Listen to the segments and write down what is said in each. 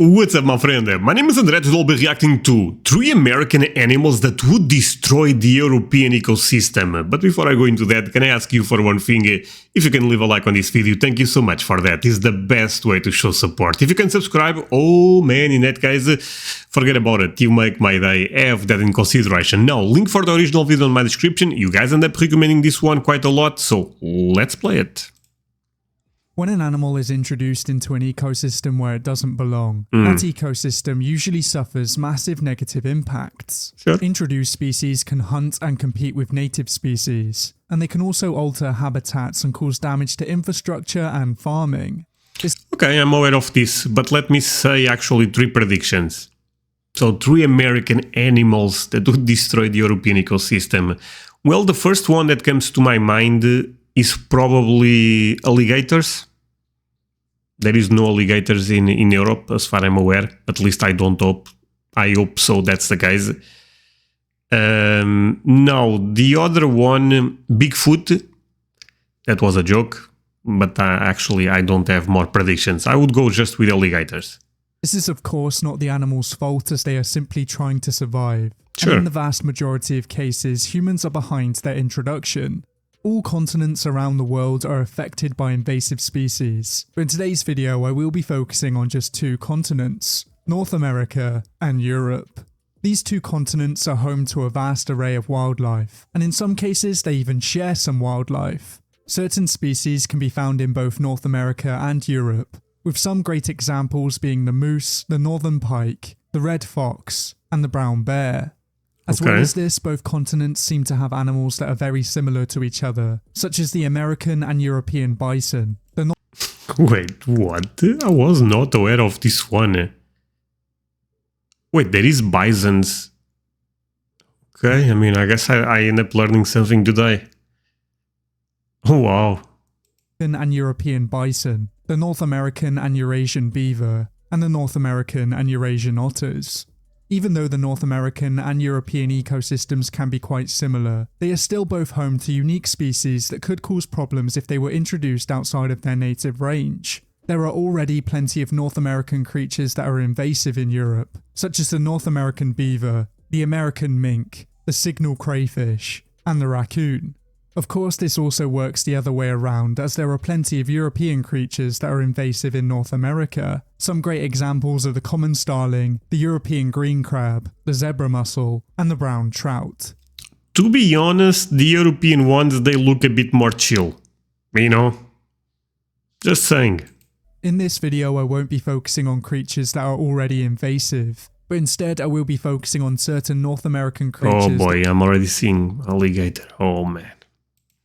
What's up, my friend? My name is André. Today I'll be reacting to 3 American animals that would destroy the European ecosystem. But before I go into that, can I ask you for one thing? If you can leave a like on this video, thank you so much for that. It's the best way to show support. If you can subscribe, oh man, in that case, forget about it. You make my day. Have that in consideration. Now, link for the original video in my description. You guys end up recommending this one quite a lot, so let's play it. When an animal is introduced into an ecosystem where it doesn't belong, that ecosystem usually suffers massive negative impacts. Sure. Introduced species can hunt and compete with native species, and they can also alter habitats and cause damage to infrastructure and farming. Okay, I'm aware of this, but let me say actually 3 predictions. So 3 American animals that would destroy the European ecosystem. Well, the first one that comes to my mind is probably alligators. There is no alligators in Europe, as far as I'm aware. At least I don't hope. I hope so, that's the case. Now, the other one, Bigfoot. That was a joke, but actually I don't have more predictions. I would go just with alligators. This is of course not the animal's fault, as they are simply trying to survive. Sure. And in the vast majority of cases, humans are behind their introduction. All continents around the world are affected by invasive species, but in today's video I will be focusing on just 2 continents, North America and Europe. These 2 continents are home to a vast array of wildlife, and in some cases they even share some wildlife. Certain species can be found in both North America and Europe, with some great examples being the moose, the northern pike, the red fox, and the brown bear. As well as this, both continents seem to have animals that are very similar to each other, such as the American and European bison. Wait, what? I was not aware of this one. Wait, there is bisons. Okay, I mean, I guess I end up learning something today. Oh, wow. And European bison, the North American and Eurasian beaver, and the North American and Eurasian otters. Even though the North American and European ecosystems can be quite similar, they are still both home to unique species that could cause problems if they were introduced outside of their native range. There are already plenty of North American creatures that are invasive in Europe, such as the North American beaver, the American mink, the signal crayfish, and the raccoon. Of course, this also works the other way around, as there are plenty of European creatures that are invasive in North America. Some great examples are the common starling, the European green crab, the zebra mussel, and the brown trout. To be honest, the European ones, they look a bit more chill. You know? Just saying. In this video, I won't be focusing on creatures that are already invasive, but instead I will be focusing on certain North American creatures. Oh boy, I'm already seeing alligator. Oh man.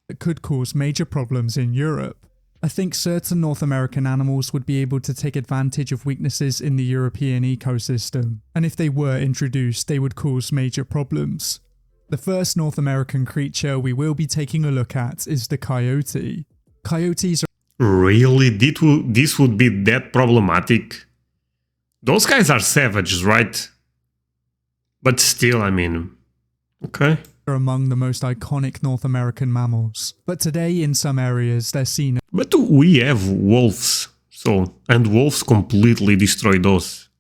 That could cause major problems in Europe. I think certain North American animals would be able to take advantage of weaknesses in the European ecosystem, and if they were introduced, they would cause major problems. The first North American creature we will be taking a look at is the coyote. Coyotes are... Really? This would be that problematic? Those guys are savages, right? But still, I mean... Okay. Are among the most iconic North American mammals, but today in some areas they're seen. But we have wolves, and wolves completely destroy those.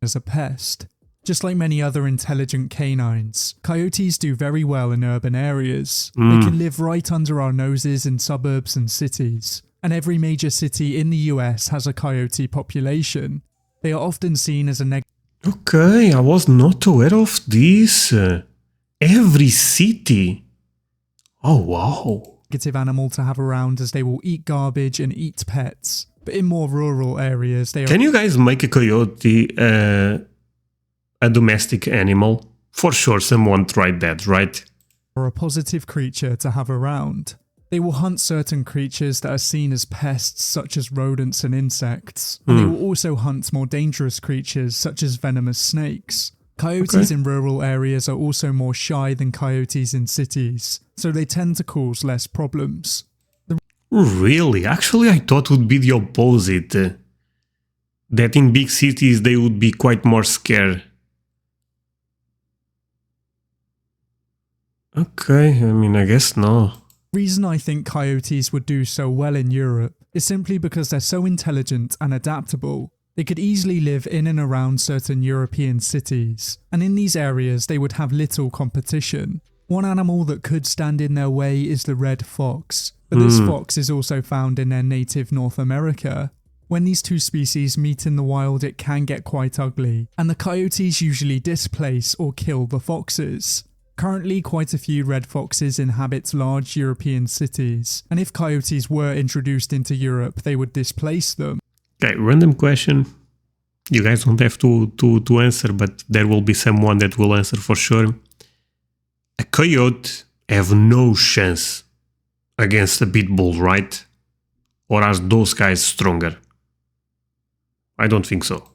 As a pest. Just like many other intelligent canines, coyotes do very well in urban areas. They can live right under our noses in suburbs and cities, and every major city in the US has a coyote population. They are often seen as a Okay, I was not aware of this. Every city? Oh wow. Negative animal to have around, as they will eat garbage and eat pets. But in more rural areas they are... Can you guys make a coyote a domestic animal? For sure someone tried that, right? Or a positive creature to have around. They will hunt certain creatures that are seen as pests, such as rodents and insects. And they will also hunt more dangerous creatures such as venomous snakes. Coyotes in rural areas are also more shy than coyotes in cities, so they tend to cause less problems. Really? Actually, I thought it would be the opposite. That in big cities they would be quite more scared. Okay, I mean, I guess no. The reason I think coyotes would do so well in Europe is simply because they're so intelligent and adaptable. They could easily live in and around certain European cities, and in these areas they would have little competition. One animal that could stand in their way is the red fox, but this fox is also found in their native North America. When these two species meet in the wild, it can get quite ugly, and the coyotes usually displace or kill the foxes. Currently, quite a few red foxes inhabit large European cities, and if coyotes were introduced into Europe, they would displace them. Okay, random question. You guys don't have to answer, but there will be someone that will answer for sure. A coyote have no chance against a pit bull, right? Or are those guys stronger? I don't think so.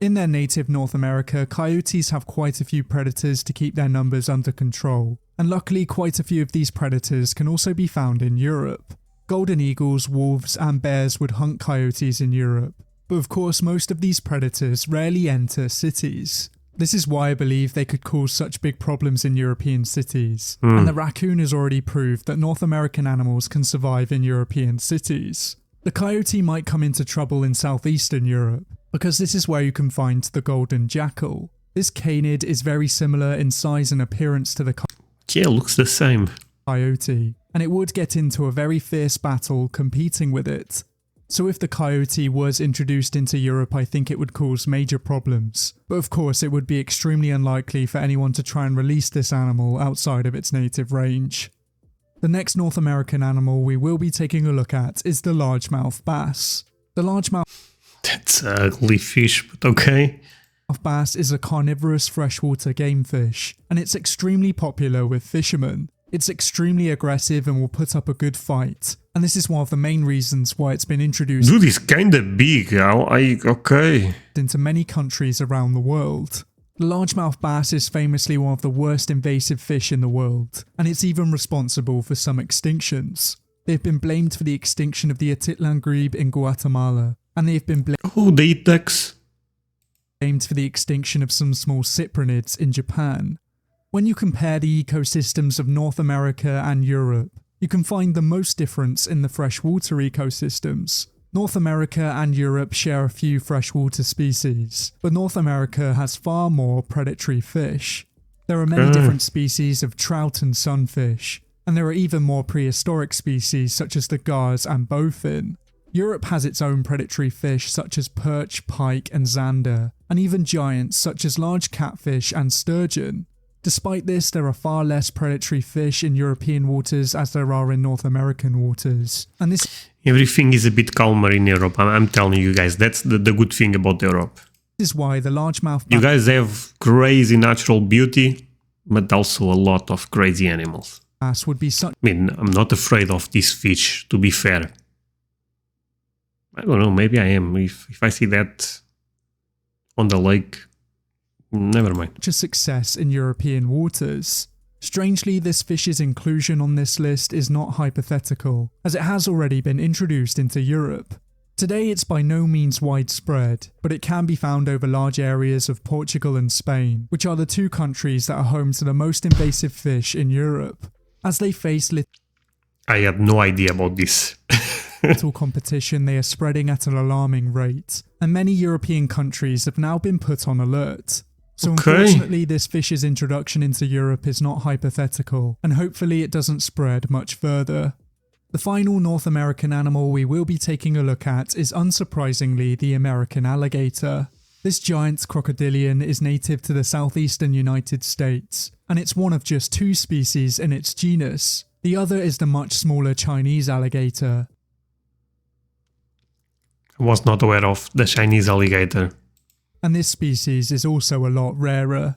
In their native North America, coyotes have quite a few predators to keep their numbers under control, and luckily quite a few of these predators can also be found in Europe. Golden eagles, wolves and bears would hunt coyotes in Europe, but of course most of these predators rarely enter cities. This is why I believe they could cause such big problems in European cities, and the raccoon has already proved that North American animals can survive in European cities. The coyote might come into trouble in southeastern Europe, because this is where you can find the golden jackal. This canid is very similar in size and appearance to the Yeah, looks the same. coyote, and it would get into a very fierce battle competing with it. So if the coyote was introduced into Europe, I think it would cause major problems. But of course it would be extremely unlikely for anyone to try and release this animal outside of its native range. The next North American animal we will be taking a look at is the largemouth bass. The largemouth That's an ugly fish, but okay. bass is a carnivorous freshwater game fish, and it's extremely popular with fishermen. It's extremely aggressive and will put up a good fight, and this is one of the main reasons why it's been introduced Dude, it's kinda big. Okay. into many countries around the world. The largemouth bass is famously one of the worst invasive fish in the world, and it's even responsible for some extinctions. They've been blamed for the extinction of the Atitlan grebe in Guatemala, and they've been Oh, they eat ducks. blamed for the extinction of some small cyprinids in Japan. When you compare the ecosystems of North America and Europe, you can find the most difference in the freshwater ecosystems. North America and Europe share a few freshwater species, but North America has far more predatory fish. There are many different species of trout and sunfish, and there are even more prehistoric species such as the gars and bowfin. Europe has its own predatory fish such as perch, pike and zander, and even giants such as large catfish and sturgeon. Despite this, there are far less predatory fish in European waters as there are in North American waters, and this Everything is a bit calmer in Europe. I'm telling you guys, that's the good thing about Europe. is why the largemouth You guys have crazy natural beauty, but also a lot of crazy animals. bass would be such I mean, I'm not afraid of this fish, to be fair. I don't know, maybe I am. If I see that on the lake, never mind. a success in European waters. Strangely, this fish's inclusion on this list is not hypothetical, as it has already been introduced into Europe. Today it's by no means widespread, but it can be found over large areas of Portugal and Spain, which are the two countries that are home to the most invasive fish in Europe. As they face I had no idea about this. little competition, they are spreading at an alarming rate, and many European countries have now been put on alert. So unfortunately, this fish's introduction into Europe is not hypothetical, and hopefully it doesn't spread much further. The final North American animal we will be taking a look at is unsurprisingly the American alligator. This giant crocodilian is native to the southeastern United States, and it's one of just two species in its genus. The other is the much smaller Chinese alligator. I was not aware of the Chinese alligator. And this species is also a lot rarer.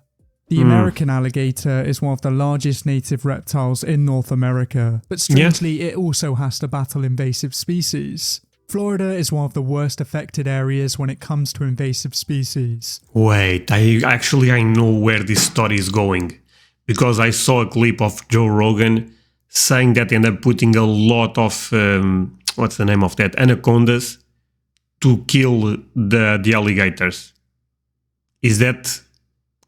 The American alligator is one of the largest native reptiles in North America, but strangely it also has to battle invasive species. Florida is one of the worst affected areas when it comes to invasive species. Wait, I know where this story is going, because I saw a clip of Joe Rogan saying that they end up putting a lot of, what's the name of that, anacondas to kill the alligators. Is that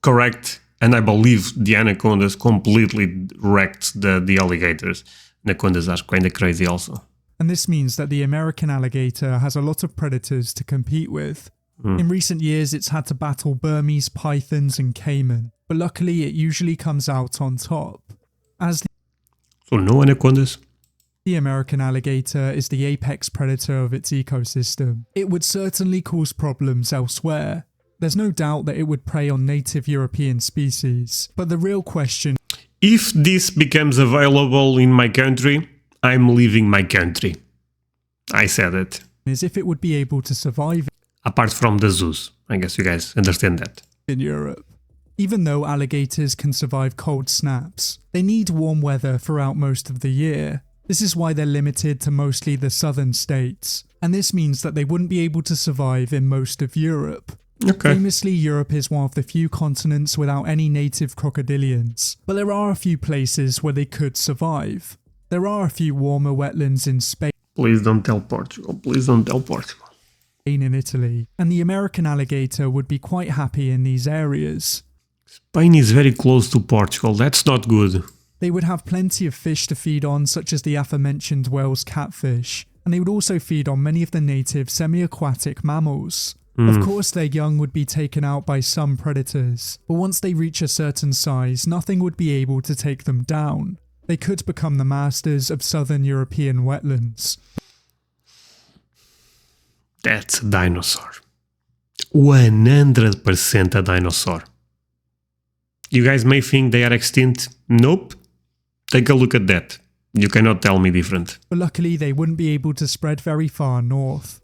correct? And I believe the anacondas completely wrecked the alligators. Anacondas are kind of crazy also. and this means that the American alligator has a lot of predators to compete with. In recent years, it's had to battle Burmese pythons and caiman, but luckily it usually comes out on top. So no anacondas? The American alligator is the apex predator of its ecosystem. It would certainly cause problems elsewhere. There's no doubt that it would prey on native European species, but the real question If this becomes available in my country, I'm leaving my country. I said it. is if it would be able to survive Apart from the zoos. I guess you guys understand that. in Europe. Even though alligators can survive cold snaps, they need warm weather throughout most of the year. This is why they're limited to mostly the southern states, and this means that they wouldn't be able to survive in most of Europe. Okay. Famously, Europe is one of the few continents without any native crocodilians, but there are a few places where they could survive. There are a few warmer wetlands in Spain Please don't tell Portugal. Please don't tell Portugal. and Italy, and the American alligator would be quite happy in these areas. Spain is very close to Portugal. That's not good. They would have plenty of fish to feed on, such as the aforementioned Wales catfish, and they would also feed on many of the native semi-aquatic mammals. Of course, their young would be taken out by some predators, but once they reach a certain size, nothing would be able to take them down. They could become the masters of southern European wetlands. That's a dinosaur. 100% a dinosaur. You guys may think they are extinct. Nope. Take a look at that. You cannot tell me different. But luckily, they wouldn't be able to spread very far north.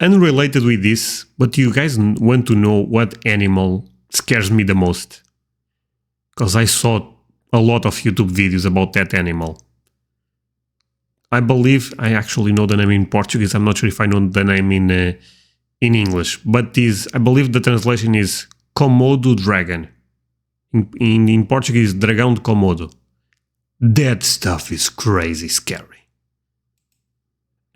Unrelated with this, but you guys want to know what animal scares me the most? Because I saw a lot of YouTube videos about that animal. I believe I actually know the name in Portuguese. I'm not sure if I know the name in English, but I believe the translation is Komodo dragon. In Portuguese, dragão de Komodo. That stuff is crazy scary.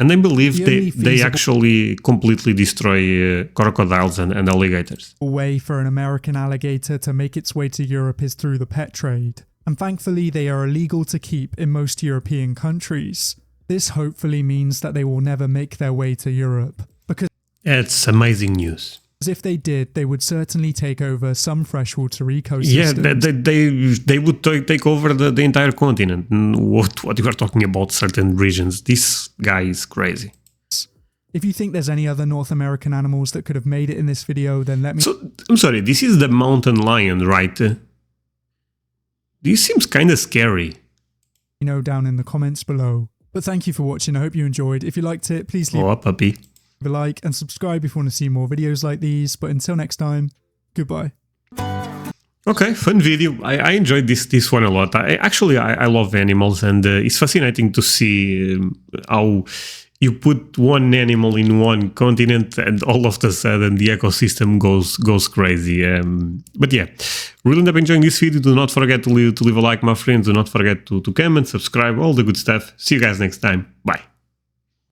And I believe they actually completely destroy crocodiles and alligators. A way for an American alligator to make its way to Europe is through the pet trade, and thankfully they are illegal to keep in most European countries. This hopefully means that they will never make their way to Europe, because That's amazing news. if they did, they would certainly take over some freshwater ecosystems. Yeah, they would take over the entire continent. What you are talking about, certain regions. This guy is crazy. If you think there's any other North American animals that could have made it in this video, then let me So, I'm sorry, this is the mountain lion, right? This seems kind of scary. know down in the comments below. But thank you for watching. I hope you enjoyed. If you liked it, please leave Oh, puppy. a like and subscribe if you want to see more videos like these. But until next time, goodbye. Okay, fun video. I enjoyed this one a lot. I love animals, and it's fascinating to see how you put one animal in one continent and all of a sudden the ecosystem goes crazy. But yeah, really end up enjoying this video. Do not forget to leave a like, my friends. Do not forget to comment, subscribe, all the good stuff. See you guys next time. Bye.